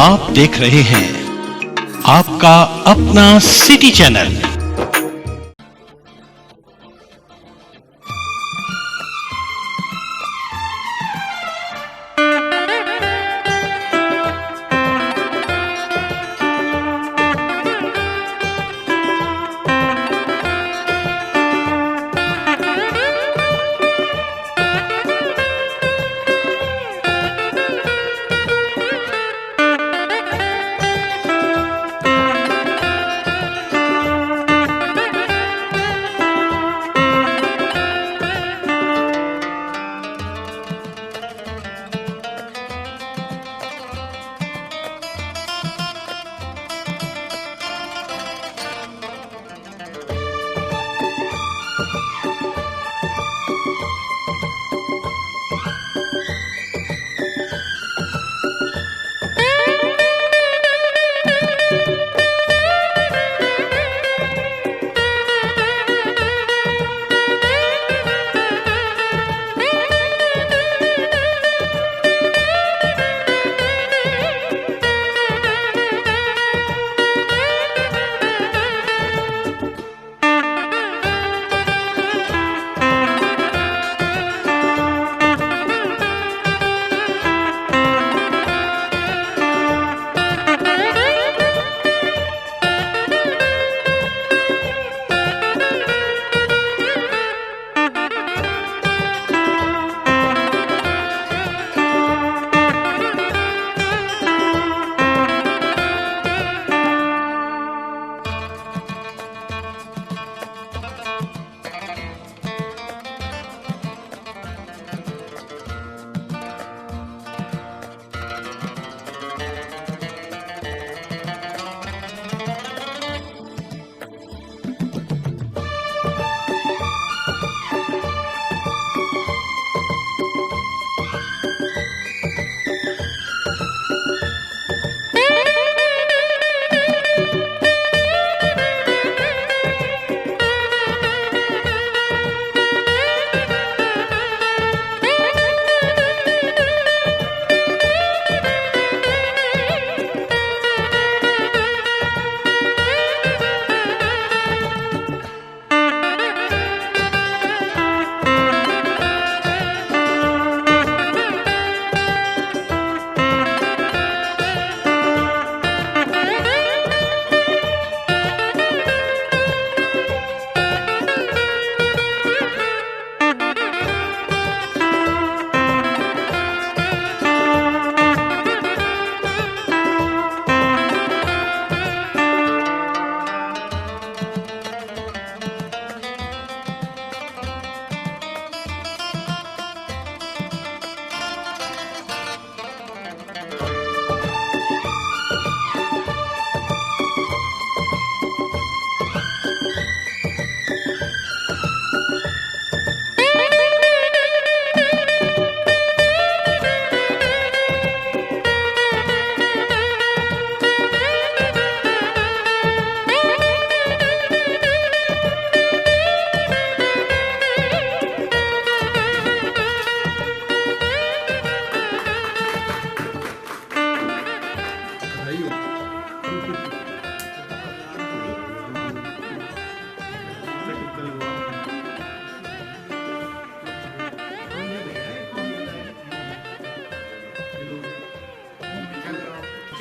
आप देख रहे हैं आपका अपना सिटी चैनल।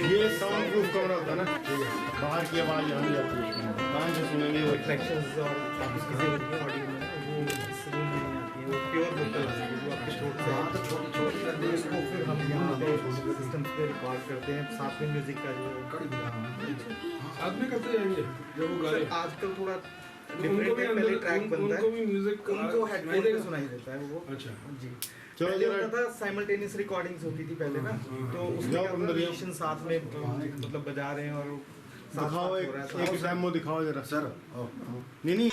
ये साउंड प्रूफ कमरा होता है ना, बाहर की आवाज यहाँ नहीं आती है, कान से सुनेंगे वो रिफ्लेक्शंस और बाकी चीजें होती हैं ऑडियो में, वो इस रूम में नहीं आती है। वो प्योर वोकल है जो आपके थ्रोट से तो छोटी करते हैं इसको, फिर हम यहाँ पे सिस्टम पे रिकॉर्ड करते हैं, साथ में म्यूजिक का जो साथ में करते जाएंगे जब वो गाने। आजकल थोड़ा डिफरेंट है, पहले ट्रैक बनता है, उनको भी म्यूजिक उनको हेडफोन पे सुनाई देता है वो। अच्छा जी चलो पहले जरा होता था साइमल्टेनियस रिकॉर्डिंग्स होती थी पहले ना, तो उसमें म्यूजिशियन साथ में मतलब बजा रहे हैं और साथ दिखाओ, हो एक रहा है। एक डेमो दिखाओ जरा सर। नहीं नहीं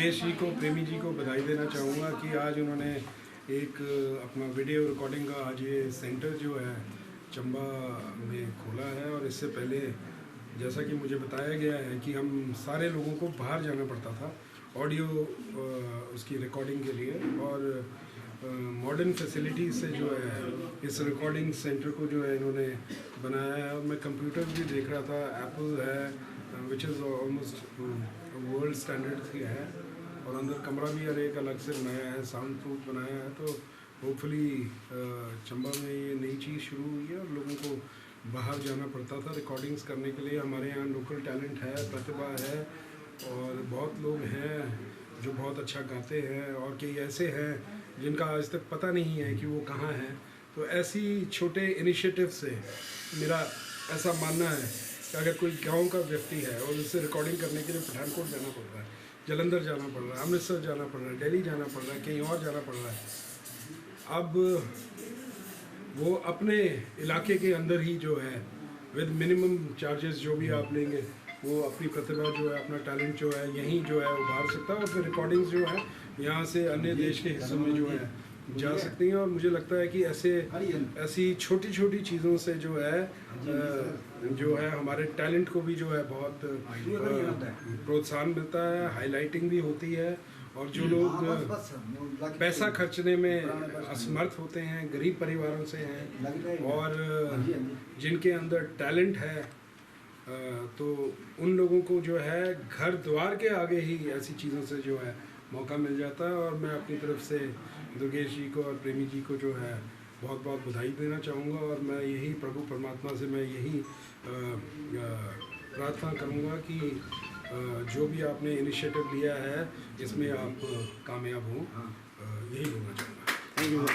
दुर्गेश जी को, प्रेमी जी को बधाई देना चाहूँगा कि आज उन्होंने एक अपना वीडियो रिकॉर्डिंग का आज ये सेंटर जो है चंबा में खोला है। और इससे पहले जैसा कि मुझे बताया गया है कि हम सारे लोगों को बाहर जाना पड़ता था ऑडियो उसकी रिकॉर्डिंग के लिए, और मॉडर्न फैसिलिटी से जो है इस रिकॉर्डिंग सेंटर को जो है इन्होंने बनाया है। और मैं कंप्यूटर भी देख रहा था, एप्पल है which is almost world standard की है, और अंदर कमरा भी हर एक अलग से बनाया है, साउंड प्रूफ बनाया है। तो होपफुली चंबा में ये नई चीज़ शुरू हुई है और लोगों को बाहर जाना पड़ता था रिकॉर्डिंग्स करने के लिए। हमारे यहाँ लोकल टैलेंट है, प्रतिभा है, और बहुत लोग हैं जो बहुत अच्छा गाते हैं, और कई ऐसे हैं जिनका आज तक पता नहीं है कि वो कहाँ हैं। तो ऐसी छोटे इनिशिएटिव से मेरा ऐसा मानना है कि अगर कोई गांव का व्यक्ति है और उससे रिकॉर्डिंग करने के लिए पठानकोट जाना पड़ रहा है, जलंधर जाना पड़ रहा है, अमृतसर जाना पड़ रहा है, दिल्ली जाना पड़ रहा है, कहीं और जाना पड़ रहा है, अब वो अपने इलाके के अंदर ही जो है विद मिनिमम चार्जेस जो भी आप लेंगे वो अपनी प्रतिभा जो है, अपना टैलेंट जो है यहीं जो है उभार सकता है, और फिर रिकॉर्डिंग्स जो है यहाँ से अन्य देश के हिस्सों में जो है जा सकती हैं। और मुझे लगता है कि ऐसी छोटी छोटी चीज़ों से जो है हमारे टैलेंट को भी जो है बहुत प्रोत्साहन मिलता है, हाईलाइटिंग भी होती है। और जो लोग पैसा खर्चने में असमर्थ होते हैं, गरीब परिवारों से हैं, और जिनके अंदर टैलेंट है, तो उन लोगों को जो है घर द्वार के आगे ही ऐसी चीज़ों से जो है मौका मिल जाता है। और मैं अपनी तरफ से दुर्गेश जी को और प्रेमी जी को जो है बहुत बहुत बधाई देना चाहूँगा। और मैं यही प्रभु परमात्मा से मैं यही प्रार्थना करूँगा कि जो भी आपने इनिशिएटिव लिया है इसमें आप कामयाब हों, यही बोलना चाहूँगा।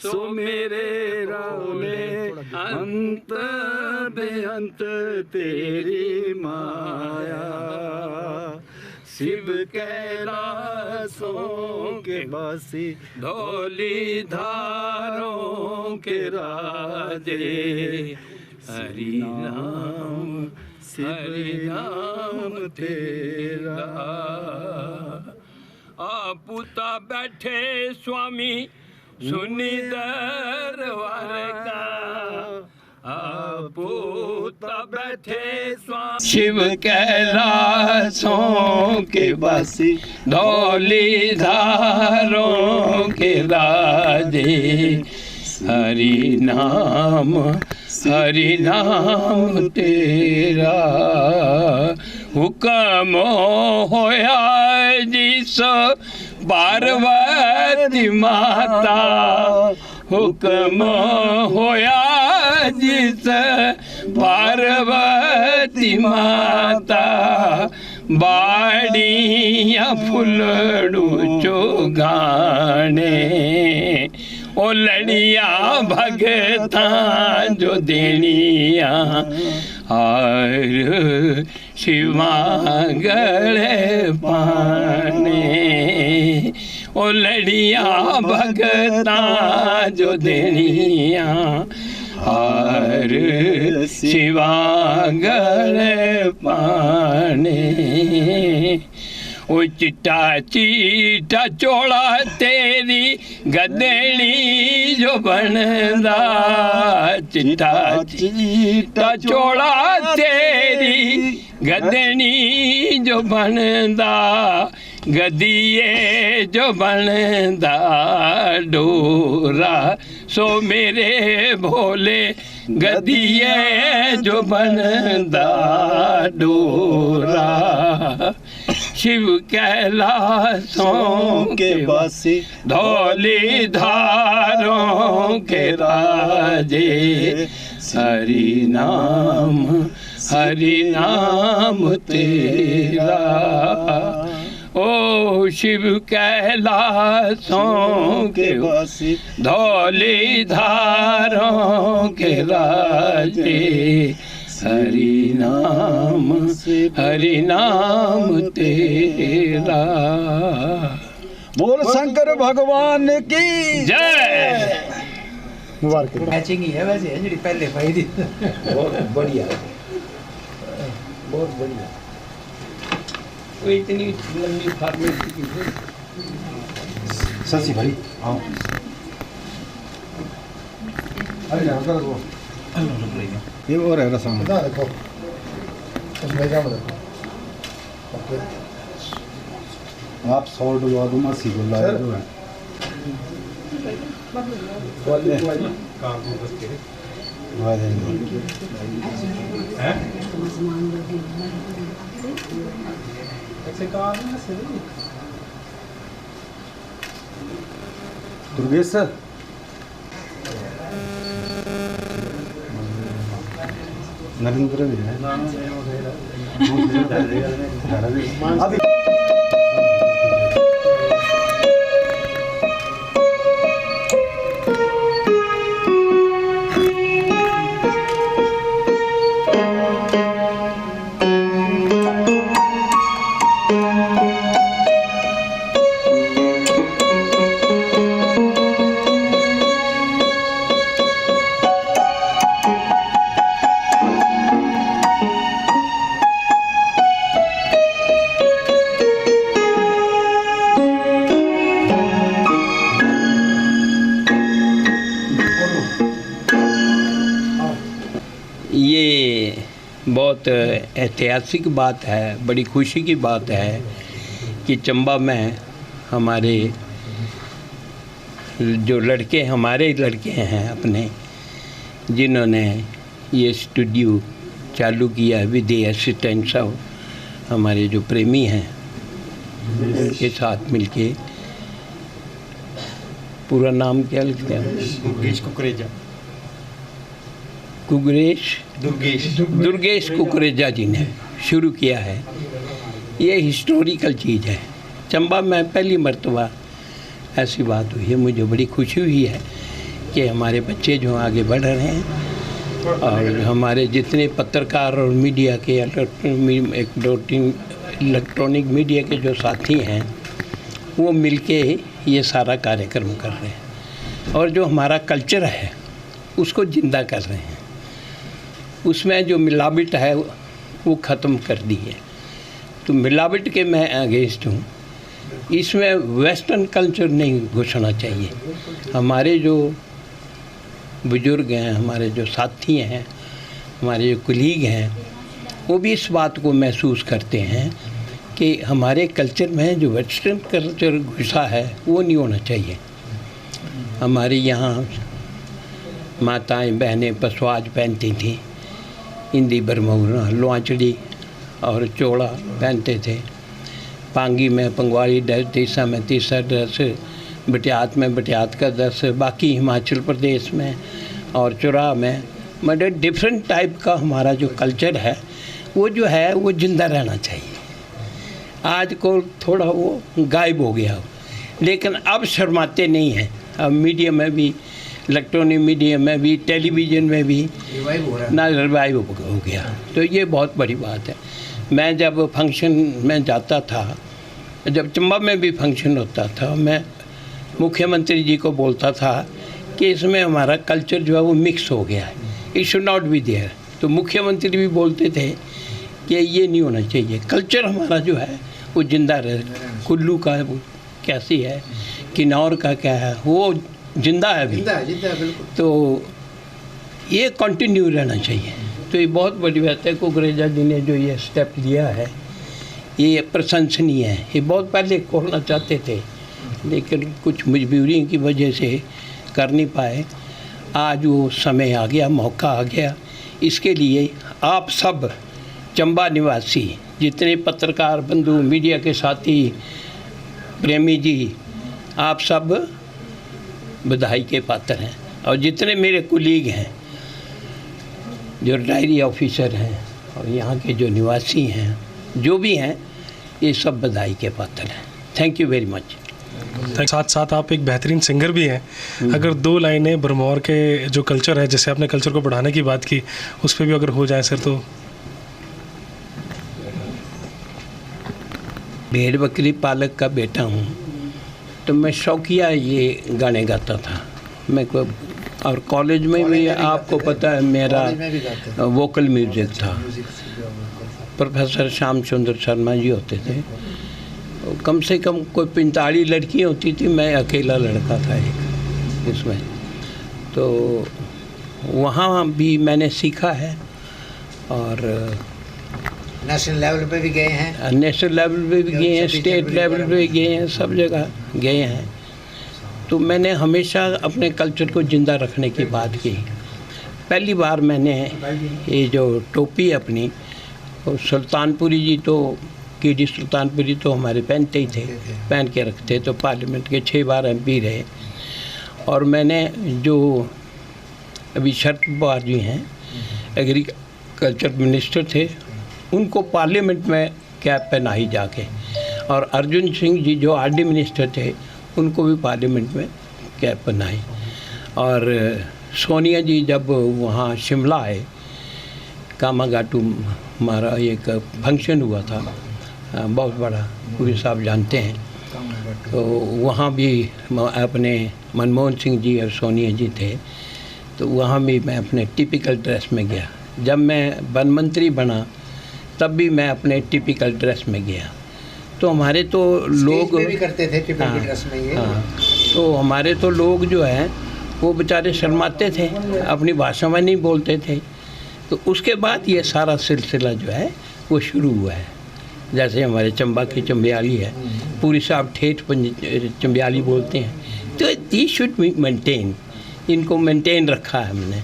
सो मेरे रौले अंत बेअंत तेरी माया, शिव कैलासों के बासी धौली धारों के राजे, हरि नाम तेरा। आपुता बैठे स्वामी सुनी दरबार का, आपुता बैठे स्वामी शिव कैलासों के बासी धौली धारों के राजे, हरि नाम तेरा। हुक्म होया जिस पार्वती माता, हुक्म होया जिस पार्वती माता, बाड़ियाँ फुलड़ू चोगाने, ओ लड़िया भगता जो देनिया, हर शिवांगले पाने, ओ लड़िया भगता जो देनिया, हर शिवांगले पाने। ओ चिट्टा चीटा चोला तेरी गदेड़ी जो बनदा, चिट्टा चीटा चोला तेरी गदेड़ी जो बनदा, गदिए जो बनदा डोरा, सो मेरे भोले गदिए जो बनदा डोरा, शिव कैलासों के बासी धौली धारों के राजे, हरि नाम तेरा। ओ शिव कैलासों के वासी धौली धारों के राजे, हरि नाम तेरा। बोल शंकर भगवान की जय। मुबारक। मैचिंग ही है वैसे है जी पहले भाई दी। बहुत बढ़िया, बहुत बढ़िया। वो इतनी लंबी फार्मेसी की है। ससी भाई आओ। अरे यहाँ कर वो। ये और है रसम। देखो। उसमें क्या मतलब? ओके। आप 100 डलवा दो मैं सीधे ला दो है। काम को बस के। हैं? ऐसे काम है से नहीं। दुर्गेश सर। नरेंद्र भी है। अभी बहुत ऐतिहासिक बात है, बड़ी खुशी की बात है कि चंबा में हमारे जो लड़के हमारे लड़के हैं अपने, जिन्होंने ये स्टूडियो चालू किया विद द असिस्टेंस ऑफ हमारे जो प्रेमी हैं उनके साथ मिलके। पूरा नाम क्या लिखते हैं? दुर्गेश कुकरेजा। दुर्गेश कुकरेजा जी ने शुरू किया है। ये हिस्टोरिकल चीज़ है। चंबा में पहली मर्तबा ऐसी बात हुई है, मुझे बड़ी खुशी हुई है कि हमारे बच्चे जो आगे बढ़ रहे हैं और हमारे जितने पत्रकार और मीडिया के इलेक्ट्रॉनिक मीडिया के जो साथी हैं वो मिलके ये सारा कार्यक्रम कर रहे हैं और जो हमारा कल्चर है उसको ज़िंदा कर रहे हैं। उसमें जो मिलावट है वो ख़त्म कर दी है। तो मिलावट के मैं अगेंस्ट हूँ। इसमें वेस्टर्न कल्चर नहीं घुसना चाहिए। हमारे जो बुजुर्ग हैं, हमारे जो साथी हैं, हमारे जो कुलीग हैं, वो भी इस बात को महसूस करते हैं कि हमारे कल्चर में जो वेस्टर्न कल्चर घुसा है वो नहीं होना चाहिए। हमारे यहाँ माताएं बहनें पसवाज पहनती थी, हिंदी बरमौरा लोआचड़ी और चोड़ा पहनते थे। पांगी में पंगवाड़ी ड्रेस, तीसा में तीसा ड्रेस, बटियात में बटियात का ड्रेस, बाकी हिमाचल प्रदेश में और चुरा में मतलब डिफरेंट टाइप का हमारा जो कल्चर है वो जो है वो ज़िंदा रहना चाहिए। आज को थोड़ा वो गायब हो गया, लेकिन अब शर्माते नहीं हैं। अब मीडिया में भी, इलेक्ट्रॉनिक मीडिया में भी, टेलीविज़न में भी रिवाइव हो गया। तो ये बहुत बड़ी बात है। मैं जब फंक्शन में जाता था, जब चंबा में भी फंक्शन होता था, मैं मुख्यमंत्री जी को बोलता था कि इसमें हमारा कल्चर जो है वो मिक्स हो गया है, it should not be there. तो मुख्यमंत्री भी बोलते थे कि ये नहीं होना चाहिए, कल्चर हमारा जो है वो ज़िंदा रहे। कुल्लू का कैसी है, किन्नौर का क्या है, वो ज़िंदा है अभी, तो ये कंटिन्यू रहना चाहिए। तो ये बहुत बड़ी बात है। कुकरेजा जी ने जो ये स्टेप लिया है ये प्रशंसनीय है। ये बहुत पहले खोलना चाहते थे लेकिन कुछ मजबूरी की वजह से कर नहीं पाए। आज वो समय आ गया, मौका आ गया। इसके लिए आप सब चंबा निवासी जितने पत्रकार बंधु, मीडिया के साथी, प्रेमी जी, आप सब बधाई के पात्र हैं। और जितने मेरे कुलीग हैं, जो डायरी ऑफिसर हैं और यहाँ के जो निवासी हैं, जो भी हैं, ये सब बधाई के पात्र हैं। Thank you very much. साथ साथ आप एक बेहतरीन सिंगर भी हैं। अगर 2 लाइनें भरमौर के जो कल्चर है, जैसे आपने कल्चर को बढ़ाने की बात की, उस पर भी अगर हो जाए सर तो। भेड़ बकरी पालक का बेटा हूँ, तो मैं शौकिया ये गाने गाता था मैं को। और कॉलेज में भी आपको पता है मेरा वोकल म्यूज़िक था। प्रोफेसर श्याम सुंदर शर्मा जी होते थे, कम से कम कोई 45 लड़कियाँ होती थी, मैं अकेला लड़का था एक इसमें। तो वहाँ भी मैंने सीखा है और नेशनल लेवल पे भी गए हैं। नेशनल लेवल पे भी गए हैं, स्टेट लेवल पे गए हैं, सब जगह गए हैं। तो मैंने हमेशा अपने कल्चर को ज़िंदा रखने की बात की। पहली बार मैंने ये जो टोपी अपनी, और सुल्तानपुरी जी तो KD सुल्तानपुरी तो हमारे पहनते ही थे, पहन के रखते। तो पार्लियामेंट के 6 बार MP रहे। और मैंने जो अभी शरद पवार जी हैं, एग्रीकल्चर मिनिस्टर थे, उनको पार्लियामेंट में कैप पहनाई जाके। और अर्जुन सिंह जी जो RD मिनिस्टर थे, उनको भी पार्लियामेंट में कैप पहनाई। और सोनिया जी जब वहाँ शिमला आए, कामागाटू हमारा एक फंक्शन हुआ था बहुत बड़ा, पूरे साहब जानते हैं। तो वहाँ भी अपने मनमोहन सिंह जी और सोनिया जी थे। तो वहाँ भी मैं अपने टिपिकल ड्रेस में गया। जब मैं वन मंत्री बना तब भी मैं अपने टिपिकल ड्रेस में गया। तो हमारे तो लोग भी करते थे टिपिकल ड्रेस में ये। हाँ, तो हमारे तो लोग जो हैं वो बेचारे शर्माते थे, अपनी भाषा में नहीं बोलते थे। तो उसके बाद ये सारा सिलसिला जो है वो शुरू हुआ है। जैसे हमारे चंबा की चंबियाली है, पूरी साहब ठेठ चंबियाली बोलते हैं, तो दी शुड बी मेंटेन, इनको मेंटेन रखा है हमने,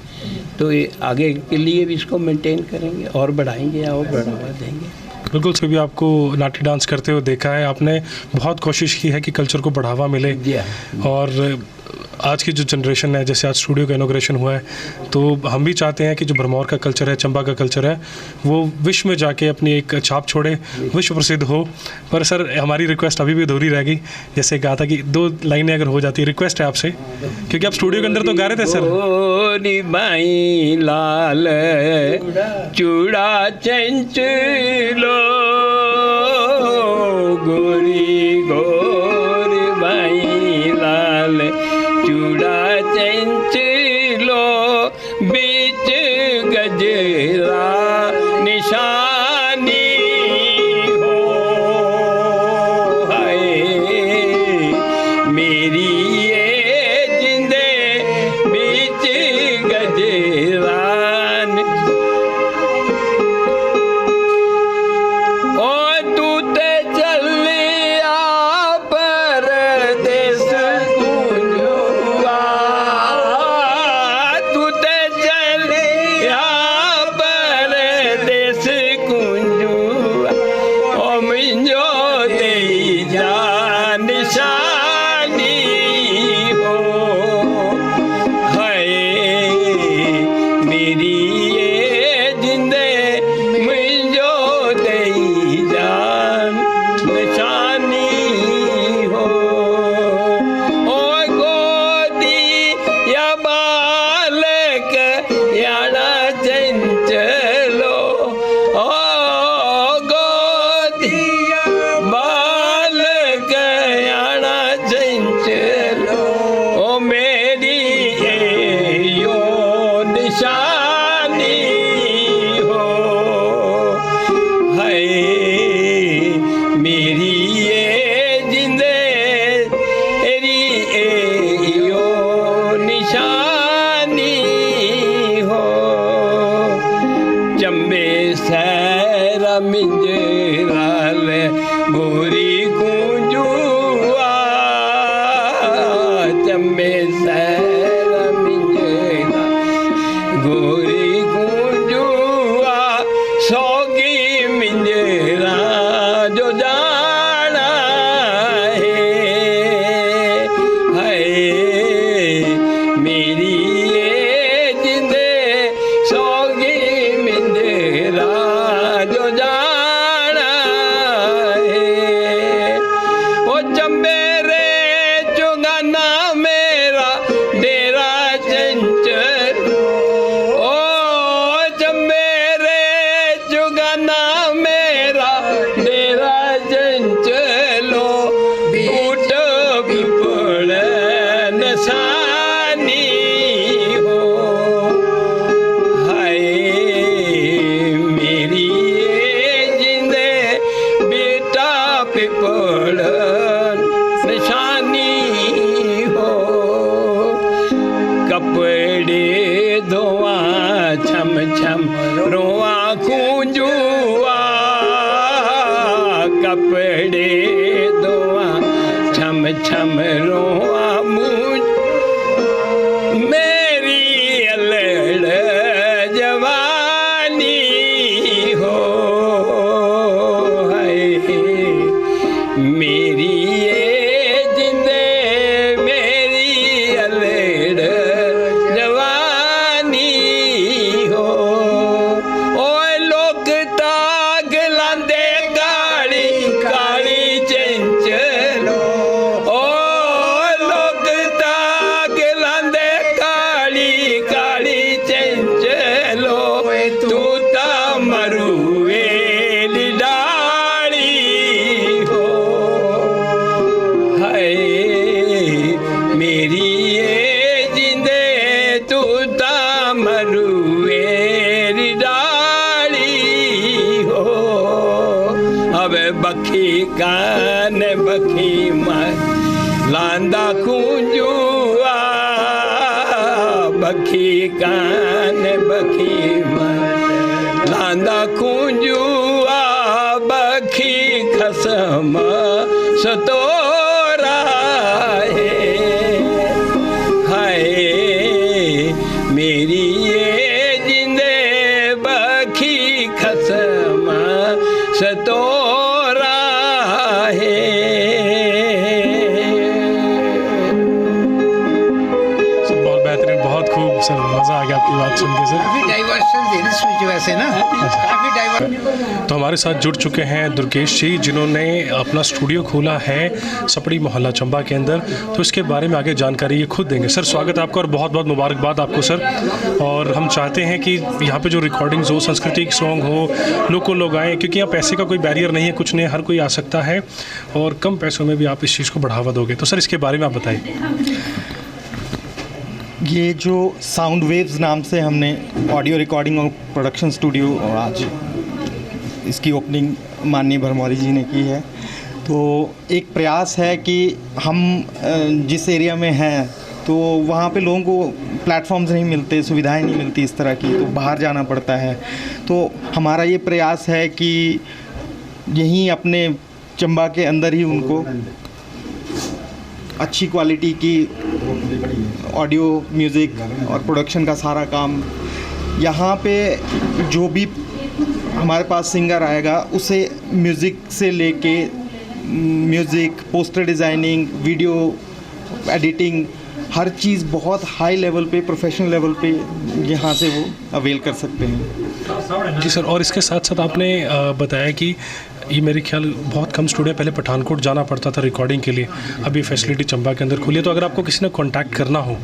तो ये आगे के लिए भी इसको मेंटेन करेंगे और बढ़ाएंगे और बढ़ावा देंगे। बिल्कुल सभी आपको नाट्य डांस करते हुए देखा है, आपने बहुत कोशिश की है कि कल्चर को बढ़ावा मिले। और आज की जो जनरेशन है, जैसे आज स्टूडियो का इनॉग्रेशन हुआ है, तो हम भी चाहते हैं कि जो भरमौर का कल्चर है, चंबा का कल्चर है, वो विश्व में जाके अपनी एक छाप छोड़े, विश्व प्रसिद्ध हो। पर सर हमारी रिक्वेस्ट अभी भी अधूरी रह गई, जैसे कहा था कि 2 लाइनें अगर हो जाती, रिक्वेस्ट है आपसे, क्योंकि आप स्टूडियो के अंदर तो गा रहे थे सर। बाई लाल चूड़ा चंचलो गोरी गोरी बाई लाल चूड़ा चंचलो बीच गजरा निशानी हो, हाय मेरी ये जिंदे बीच गजरा ओ तू ते चलिया परदेस कुंजुआ, तू ते चलिया परदेस कुंजुआ, ओ मिंजो दे जा निशानी हो, हाय मेरी ये जिंदे मिंजो दे जान निशानी हो, ओ गोदी या बालक याना चंचलो, ओ गोदी या बालक याना चंचलो, ओ मेरी यो निशानी हो, हाय मेरी ये जिंदे तेरी यो निशानी हो, चंबे सैरा मिंजराल गोरी कुंजुआ, चंबे सैरा मिंजरा गोरी कुंजुआ, सोगी मिंजरा जो जाना है, हाय मेरी ये जिंदे सोगी मिंजरा जो जाना है, ओ चंबे रे चुगाना मेरा डेरा चंचल, ओ चंबे रे चुगाना मेरा डेरा चंचलो, ऊट पिपड़ नसानी हो, हाय मेरी ये जिंदे बेटा पिपड़ निशानी हो, कपड़े धोआ छम छम रोआ कुंजुआ, कपड़े धोआ छम छम रोआ मुझ मेरी अल्लड़ जवानी हो, हाय मेरी ये जिंदे मेरी अल्लड़ जवानी हो, ओए लोग ताग लांदे काली काली चंचलो, ओ लोग ताग लांदे काली काली चंचलो, तू ता मरुए डाली हो, हाय मेरी ये जिंदे तू ता मरुए डाली हो, अब बखी कान बखी मर लांदा कुंजुआ, बखी कान बखी मर बांदा कुंजुआ बखी खसम सतोरा है मेरी ये जिंदे बखी खसम सतोरा है। बहुत बेहतरीन, बहुत खूब सर, मज़ा आ गया आपकी बात सुन के सर। काफ़ी डाइवर्शन थे इस वजह से ना, काफ़ी डाइवर्शन। तो हमारे साथ जुड़ चुके हैं दुर्गेश जी, जिन्होंने अपना स्टूडियो खोला है सपड़ी मोहल्ला चंबा के अंदर। तो इसके बारे में आगे जानकारी ये खुद देंगे। सर स्वागत है आपका और बहुत बहुत मुबारकबाद आपको सर। और हम चाहते हैं कि यहाँ पे जो रिकॉर्डिंग्स हो, सांस्कृतिक सॉन्ग हो, लोकल लोग आएँ, क्योंकि यहाँ पैसे का कोई बैरियर नहीं है, कुछ नहीं, हर कोई आ सकता है और कम पैसों में भी आप इस चीज़ को बढ़ावा दोगे। तो सर इसके बारे में आप बताइए। ये जो साउंड वेव्स नाम से हमने ऑडियो रिकॉर्डिंग और प्रोडक्शन स्टूडियो आज इसकी ओपनिंग माननीय भरमौरी जी ने की है। तो एक प्रयास है कि हम जिस एरिया में हैं तो वहाँ पे लोगों को प्लेटफॉर्म्स नहीं मिलते, सुविधाएं नहीं मिलती इस तरह की, तो बाहर जाना पड़ता है। तो हमारा ये प्रयास है कि यहीं अपने चंबा के अंदर ही उनको अच्छी क्वालिटी की ऑडियो, म्यूज़िक और प्रोडक्शन का सारा काम यहाँ पे जो भी हमारे पास सिंगर आएगा उसे म्यूज़िक से लेके music, poster designing, video editing, हर चीज़ बहुत हाई लेवल पे, प्रोफेशनल लेवल पे यहाँ से वो अवेल कर सकते हैं। जी सर, और इसके साथ साथ आपने बताया कि ये मेरे ख्याल बहुत कम स्टूडियो, पहले पठानकोट जाना पड़ता था रिकॉर्डिंग के लिए, अभी फैसिलिटी चंबा के अंदर खुली है। तो अगर आपको किसी ने कांटेक्ट करना हो,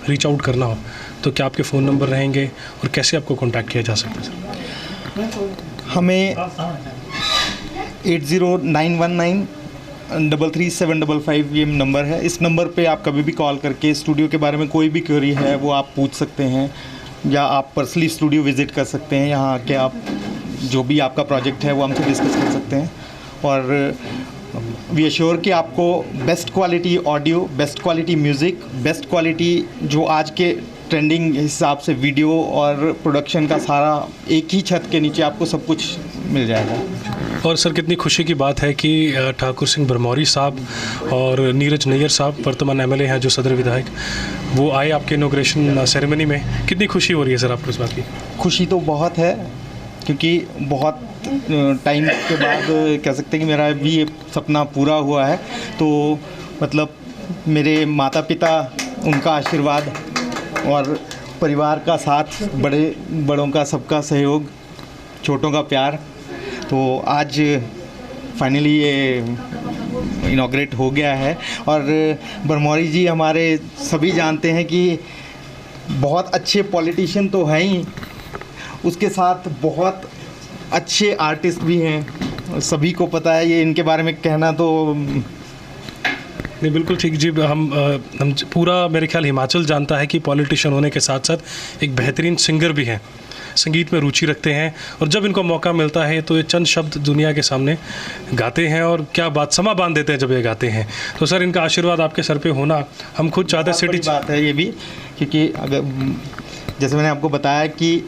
रीच आउट करना हो, तो क्या आपके फ़ोन नंबर रहेंगे और कैसे आपको कांटेक्ट किया जा सकता है सर? हमें 8091933755 ये नंबर है। इस नंबर पे आप कभी भी कॉल करके स्टूडियो के बारे में कोई भी क्वेरी है वो आप पूछ सकते हैं, या आप पर्सनली स्टूडियो विज़िट कर सकते हैं। यहाँ आके आप जो भी आपका प्रोजेक्ट है वो हमसे डिस्कस कर सकते हैं। और वी एश्योर कि आपको best quality audio, best quality music, best quality जो आज के ट्रेंडिंग हिसाब से वीडियो और प्रोडक्शन का सारा एक ही छत के नीचे आपको सब कुछ मिल जाएगा। और सर कितनी खुशी की बात है कि ठाकुर सिंह भरमौरी साहब और नीरज नैयर साहब, वर्तमान एमएलए हैं जो सदर विधायक, वो आए आपके इनॉग्रेशन सेरेमनी में। कितनी खुशी हो रही है सर आपको इस बात की? खुशी तो बहुत है, क्योंकि बहुत टाइम के बाद कह सकते हैं कि मेरा भी ये सपना पूरा हुआ है। तो मतलब मेरे माता पिता, उनका आशीर्वाद और परिवार का साथ, बड़ों का सबका सहयोग, छोटों का प्यार, तो आज फाइनली ये इनॉग्रेट हो गया है। और भरमौरी जी हमारे सभी जानते हैं कि बहुत अच्छे पॉलिटिशियन तो हैं ही, उसके साथ बहुत अच्छे आर्टिस्ट भी हैं, सभी को पता है। ये इनके बारे में कहना तो नहीं, बिल्कुल ठीक जी। हम पूरा मेरे ख्याल हिमाचल जानता है कि पॉलिटिशियन होने के साथ साथ एक बेहतरीन सिंगर भी हैं, संगीत में रुचि रखते हैं, और जब इनको मौका मिलता है तो ये चंद शब्द दुनिया के सामने गाते हैं और क्या बात, समा बांध देते हैं जब ये गाते हैं। तो सर इनका आशीर्वाद आपके सर पे होना हम खुद चाहते हैं। सिटी बात है ये भी, क्योंकि अगर जैसे मैंने आपको बताया कि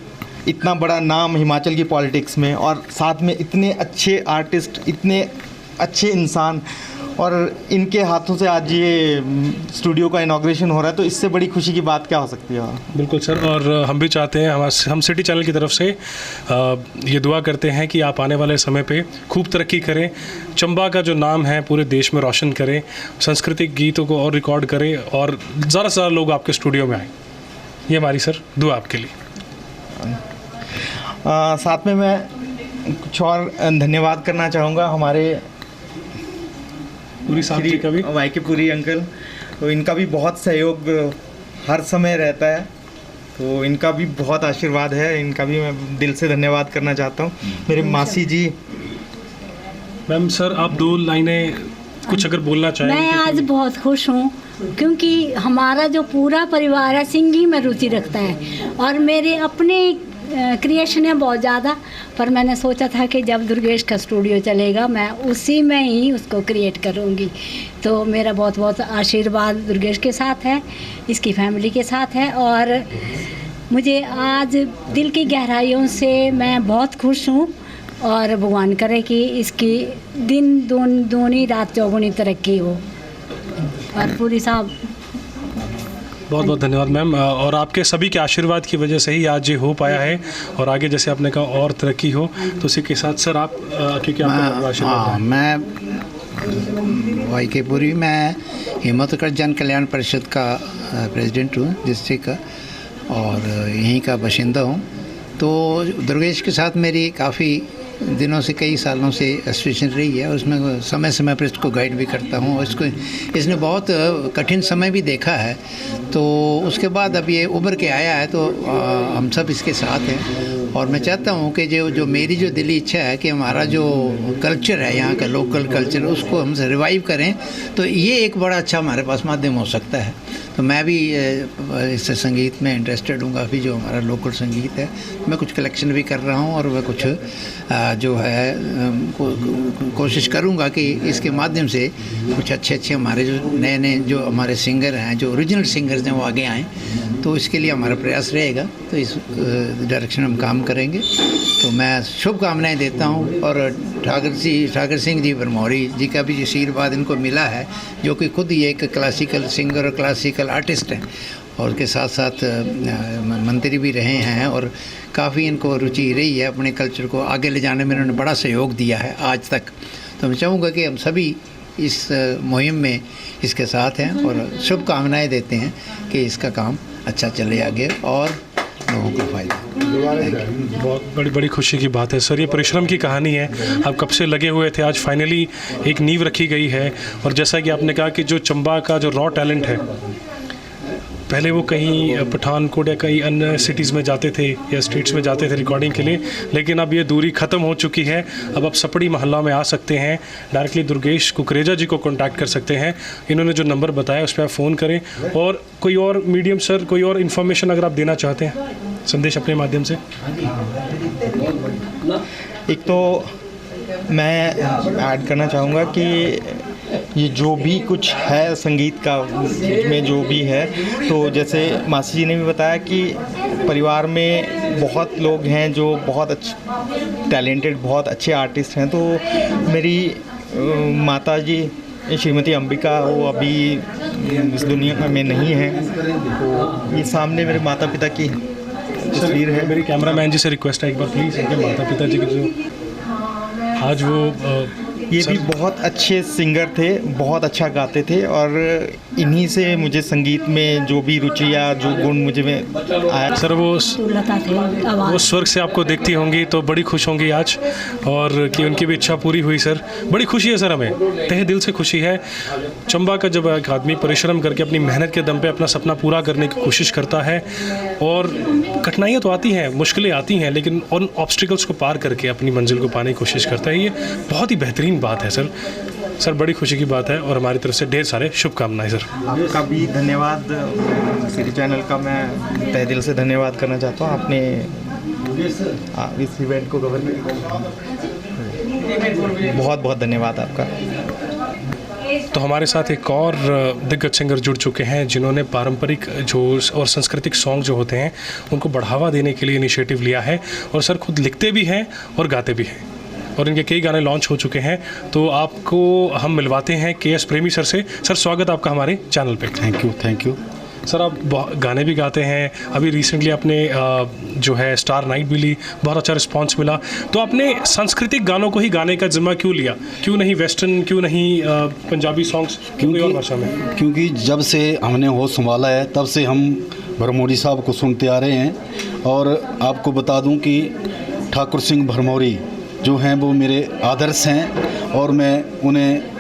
इतना बड़ा नाम हिमाचल की पॉलिटिक्स में, और साथ में इतने अच्छे आर्टिस्ट, इतने अच्छे इंसान, और इनके हाथों से आज ये स्टूडियो का इनॉग्रेशन हो रहा है, तो इससे बड़ी खुशी की बात क्या हो सकती है। बिल्कुल सर, और हम भी चाहते हैं, हम सिटी चैनल की तरफ से ये दुआ करते हैं कि आप आने वाले समय पे खूब तरक्की करें, चंबा का जो नाम है पूरे देश में रोशन करें, सांस्कृतिक गीतों को और रिकॉर्ड करें, और ज़्यादा से ज़्यादा लोग आपके स्टूडियो में आएँ। ये हमारी सर दुआ आपके लिए। साथ में मैं कुछ और धन्यवाद करना चाहूँगा हमारे पूरी साथी का भी, वाई पूरी अंकल, तो इनका भी बहुत सहयोग हर समय रहता है, तो इनका भी बहुत आशीर्वाद है, इनका भी मैं दिल से धन्यवाद करना चाहता हूँ। मेरे मासी जी। मैम सर आप 2 लाइनें कुछ अगर बोलना चाहें। मैं आज बहुत खुश हूँ क्योंकि हमारा जो पूरा परिवार है सिंगिंग में रुचि रखता है, और मेरे अपने क्रिएशन है बहुत ज़्यादा, पर मैंने सोचा था कि जब दुर्गेश का स्टूडियो चलेगा मैं उसी में ही उसको क्रिएट करूँगी। तो मेरा बहुत बहुत आशीर्वाद दुर्गेश के साथ है, इसकी फैमिली के साथ है, और मुझे आज दिल की गहराइयों से मैं बहुत खुश हूँ और भगवान करे कि इसकी दिन दूनी रात चौगुनी तरक्की हो। और पूरी साहब बहुत बहुत धन्यवाद मैम, और आपके सभी के आशीर्वाद की वजह से ही आज ये हो पाया है और आगे जैसे आपने कहा और तरक्की हो। तो इसी के साथ सर आप क्योंकि आपका आशीर्वाद है। मैं वाईकेपुरी मैं हिम्मतगढ़ जन कल्याण परिषद का प्रेसिडेंट हूँ डिस्ट्रिक्ट का, और यहीं का बाशिंदा हूँ। तो दुर्गेश के साथ मेरी काफ़ी दिनों से, कई सालों से एसोसिएशन रही है, उसमें समय समय पर इसको गाइड भी करता हूँ। और इसने बहुत कठिन समय भी देखा है, तो उसके बाद अब ये उभर के आया है, तो हम सब इसके साथ हैं। और मैं चाहता हूँ कि जो मेरी जो दिली इच्छा है कि हमारा जो कल्चर है, यहाँ का लोकल कल्चर, उसको हम रिवाइव करें, तो ये एक बड़ा अच्छा हमारे पास माध्यम हो सकता है। तो मैं भी इस संगीत में इंटरेस्टेड हूँ काफ़ी, जो हमारा लोकल संगीत है। मैं कुछ कलेक्शन भी कर रहा हूँ और मैं कुछ जो है कोशिश करूँगा कि इसके माध्यम से कुछ अच्छे हमारे जो नए जो हमारे सिंगर हैं, जो ओरिजिनल सिंगर्स हैं, वो आगे आएँ। तो इसके लिए हमारा प्रयास रहेगा, तो इस डायरेक्शन में हम काम करेंगे। तो मैं शुभकामनाएं देता हूं। और ठाकर सिंह जी भरमौरी जी का भी आशीर्वाद इनको मिला है, जो कि खुद ही एक क्लासिकल सिंगर और क्लासिकल आर्टिस्ट हैं, और उसके साथ साथ मंत्री भी रहे हैं, और काफ़ी इनको रुचि रही है अपने कल्चर को आगे ले जाने में। इन्होंने बड़ा सहयोग दिया है आज तक। तो मैं चाहूँगा कि हम सभी इस मुहिम में इसके साथ हैं, और शुभकामनाएं देते हैं कि इसका काम अच्छा चले आगे और लोगों को फायदा। बहुत बड़ी खुशी की बात है सर, ये परिश्रम की कहानी है। आप कब से लगे हुए थे, आज फाइनली एक नींव रखी गई है। और जैसा कि आपने कहा कि जो चंबा का जो रॉ टैलेंट है, पहले वो कहीं पठानकोट या कहीं अन्य सिटीज़ में जाते थे या स्टेट्स में जाते थे रिकॉर्डिंग के लिए, लेकिन अब ये दूरी ख़त्म हो चुकी है। अब आप सपड़ी मोहल्ला में आ सकते हैं, डायरेक्टली दुर्गेश कुकरेजा जी को कांटेक्ट कर सकते हैं। इन्होंने जो नंबर बताया उस पर आप फ़ोन करें। और कोई और मीडियम सर, कोई और इन्फॉर्मेशन अगर आप देना चाहते हैं संदेश अपने माध्यम से। एक तो मैं ऐड करना चाहूँगा कि ये जो भी कुछ है संगीत का में जो भी है, तो जैसे मासी जी ने भी बताया कि परिवार में बहुत लोग हैं जो बहुत अच्छे टैलेंटेड, बहुत अच्छे आर्टिस्ट हैं। तो मेरी माता जी श्रीमती अंबिका, वो अभी इस दुनिया में नहीं है। तो ये सामने मेरे माता पिता की तस्वीर है। मेरी कैमरामैन जी से रिक्वेस्ट है एक बार प्लीज़ इनके माता पिता जी की जो आज वो ये भी बहुत अच्छे सिंगर थे, बहुत अच्छा गाते थे, और इन्हीं से मुझे संगीत में जो भी रुचि या जो गुण मुझे में आया। सर वो स्वर्ग से आपको देखती होंगी तो बड़ी खुश होंगी आज, और कि उनकी भी इच्छा पूरी हुई। सर बड़ी खुशी है सर, हमें तहे दिल से खुशी है। चंबा का जब एक आदमी परिश्रम करके अपनी मेहनत के दम पे अपना सपना पूरा करने की कोशिश करता है, और कठिनाइयाँ तो आती हैं, मुश्किलें आती हैं, लेकिन उन ऑब्स्टिकल्स को पार करके अपनी मंजिल को पाने की कोशिश करता है, ये बहुत ही बेहतरीन बात है सर। सर बड़ी खुशी की बात है, और हमारी तरफ से ढेर सारे शुभकामनाएं सर। आपका भी धन्यवाद, सिटी चैनल का मैं तहे दिल से धन्यवाद करना चाहता हूँ। आपने इस इवेंट को कवर किया, बहुत बहुत धन्यवाद आपका। तो हमारे साथ एक और दिग्गज सिंगर जुड़ चुके हैं, जिन्होंने पारंपरिक जो और सांस्कृतिक सॉन्ग जो होते हैं उनको बढ़ावा देने के लिए इनिशिएटिव लिया है, और सर खुद लिखते भी हैं और गाते भी हैं, और इनके कई गाने लॉन्च हो चुके हैं। तो आपको हम मिलवाते हैं KS प्रेमी सर से। सर स्वागत आपका हमारे चैनल पे। Thank you sir. आप गाने भी गाते हैं, अभी रिसेंटली आपने जो है स्टार नाइट भी ली, बहुत अच्छा रिस्पांस मिला। तो आपने सांस्कृतिक गानों को ही गाने का जिम्मा क्यों लिया, क्यों नहीं वेस्टर्न, क्यों नहीं पंजाबी सॉन्ग्स, कोई और भाषा में? क्योंकि जब से हमने होश संभाला है तब से हम भरमौरी साहब को सुनते आ रहे हैं। और आपको बता दूं कि ठाकुर सिंह भरमौरी जो हैं वो मेरे आदर्श हैं, और मैं उन्हें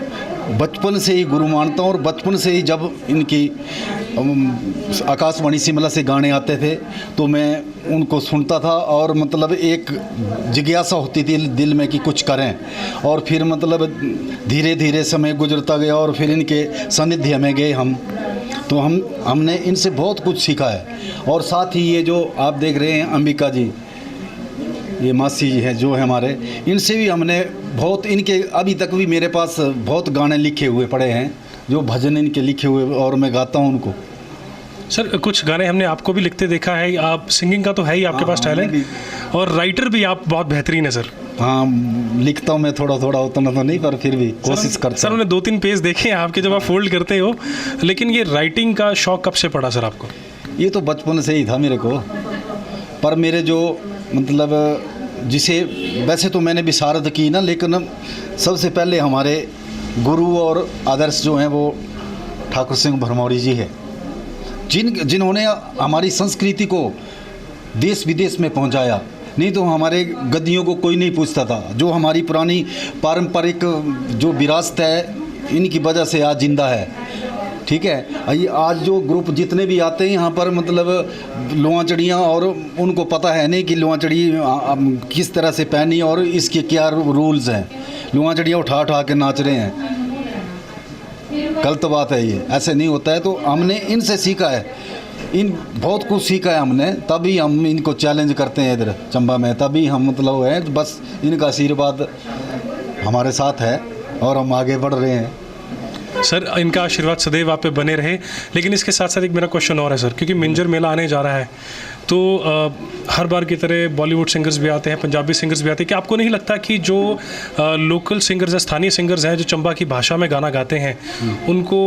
बचपन से ही गुरु मानता हूँ। और बचपन से ही जब इनकी आकाशवाणी शिमला से गाने आते थे तो मैं उनको सुनता था, और मतलब एक जिज्ञासा होती थी दिल में कि कुछ करें। और फिर मतलब धीरे धीरे समय गुजरता गया, और फिर इनके सानिध्य में गए हम, तो हमने इनसे बहुत कुछ सीखा है। और साथ ही ये जो आप देख रहे हैं अंबिका जी, ये मासी जी हैं जो है हमारे, इनसे भी हमने बहुत, इनके अभी तक भी मेरे पास बहुत गाने लिखे हुए पड़े हैं, जो भजन इनके लिखे हुए, और मैं गाता हूँ उनको। सर कुछ गाने हमने आपको भी लिखते देखा है, आप सिंगिंग का तो है ही आपके पास टैलेंट, और राइटर भी आप बहुत बेहतरीन है सर। हाँ, लिखता हूँ मैं थोड़ा थोड़ा, उतना तो नहीं पर फिर भी कोशिश करता हूँ। सर उन्हें 2-3 पेज देखे हैं आपके जब आप फोल्ड करते हो, लेकिन ये राइटिंग का शौक कब से पड़ा सर आपको? ये तो बचपन से ही था मेरे को, पर मेरे जो मतलब जिसे वैसे तो मैंने विशारद की ना, लेकिन सबसे पहले हमारे गुरु और आदर्श जो हैं वो ठाकुर सिंह भरमौरी जी है, जिन्होंने हमारी संस्कृति को देश विदेश में पहुंचाया। नहीं तो हमारे गद्दियों को कोई नहीं पूछता था। जो हमारी पुरानी पारंपरिक जो विरासत है, इनकी वजह से आज जिंदा है। ठीक है, ये आज जो ग्रुप जितने भी आते हैं यहाँ पर, मतलब लोहा चढ़ियाँ, और उनको पता है नहीं कि लोहा चढ़ी किस तरह से पहनी और इसके क्या रूल्स हैं। लोहा चढ़ियाँ उठा उठा के नाच रहे हैं, गलत बात है ये, ऐसे नहीं होता है। तो हमने इनसे सीखा है, इन बहुत कुछ सीखा है हमने, तभी हम इनको चैलेंज करते हैं इधर चंबा में, तभी हम मतलब हैं, बस इनका आशीर्वाद हमारे साथ है और हम आगे बढ़ रहे हैं। सर इनका आशीर्वाद सदैव आप पे बने रहे। लेकिन इसके साथ साथ एक मेरा क्वेश्चन और है सर, क्योंकि मिंजर मेला आने जा रहा है, तो हर बार की तरह बॉलीवुड सिंगर्स भी आते हैं, पंजाबी सिंगर्स भी आते हैं, कि आपको नहीं लगता कि जो लोकल सिंगर्स हैं, स्थानीय सिंगर्स हैं, जो चंबा की भाषा में गाना गाते हैं, उनको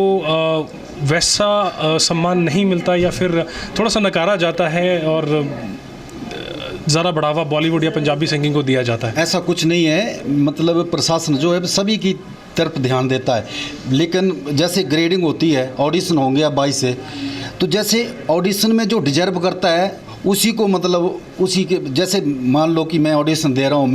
वैसा सम्मान नहीं मिलता, या फिर थोड़ा सा नकारा जाता है और ज़्यादा बढ़ावा बॉलीवुड या पंजाबी सिंगिंग को दिया जाता है? ऐसा कुछ नहीं है, मतलब प्रशासन जो है सभी की तरफ ध्यान देता है, लेकिन जैसे ग्रेडिंग होती है, ऑडिशन होंगे या 22 से, तो जैसे ऑडिशन में जो डिजर्व करता है उसी को, मतलब उसी के जैसे मान लो कि मैं ऑडिशन दे रहा हूँ,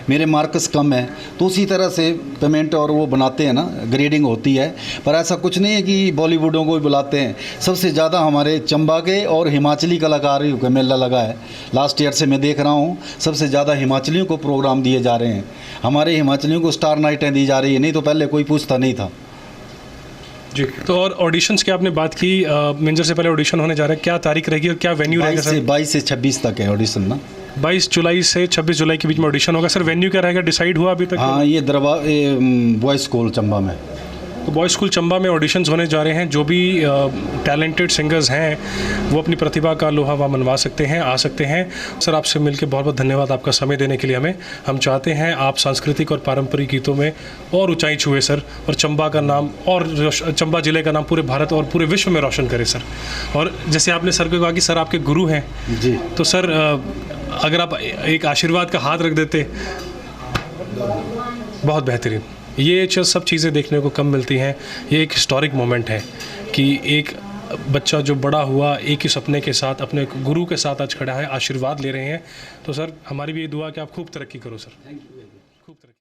मेरे मार्क्स कम है, तो उसी तरह से पेमेंट और वो बनाते हैं ना, ग्रेडिंग होती है। पर ऐसा कुछ नहीं है कि बॉलीवुडों को भी बुलाते हैं। सबसे ज़्यादा हमारे चंबा के और हिमाचली कलाकारों का मेला लगा है। लास्ट ईयर से मैं देख रहा हूँ, सबसे ज़्यादा हिमाचलियों को प्रोग्राम दिए जा रहे हैं, हमारे हिमाचलियों को स्टार नाइटें दी जा रही है, नहीं तो पहले कोई पूछता नहीं था जी। तो और ऑडिशंस की आपने बात की, मिंजर से पहले ऑडिशन होने जा रहा है, क्या तारीख रहेगी और क्या वेन्यू रहेगा सर? 22 से 26 तक है ऑडिशन ना। 22 जुलाई से 26 जुलाई के बीच में ऑडिशन होगा। सर वेन्यू क्या रहेगा, डिसाइड हुआ अभी तक? हाँ, ये बॉयज़ स्कूल चंबा में। तो बॉयज़ स्कूल चंबा में ऑडिशंस होने जा रहे हैं। जो भी टैलेंटेड सिंगर्स हैं वो अपनी प्रतिभा का लोहा वहाँ मनवा सकते हैं, आ सकते हैं। सर आपसे मिलकर बहुत बहुत धन्यवाद, आपका समय देने के लिए हमें। हम चाहते हैं आप सांस्कृतिक और पारंपरिक गीतों में और ऊंचाई छुए सर, और चंबा का नाम और चंबा ज़िले का नाम पूरे भारत और पूरे विश्व में रोशन करें सर। और जैसे आपने सर को कहा कि सर आपके गुरु हैं जी, तो सर अगर आप एक आशीर्वाद का हाथ रख देते, बहुत बेहतरीन। ये सब चीज़ें देखने को कम मिलती हैं। ये एक हिस्टोरिक मोमेंट है कि एक बच्चा जो बड़ा हुआ एक ही सपने के साथ अपने गुरु के साथ आज खड़ा है, आशीर्वाद ले रहे हैं। तो सर हमारी भी ये दुआ कि आप खूब तरक्की करो सर। Thank you.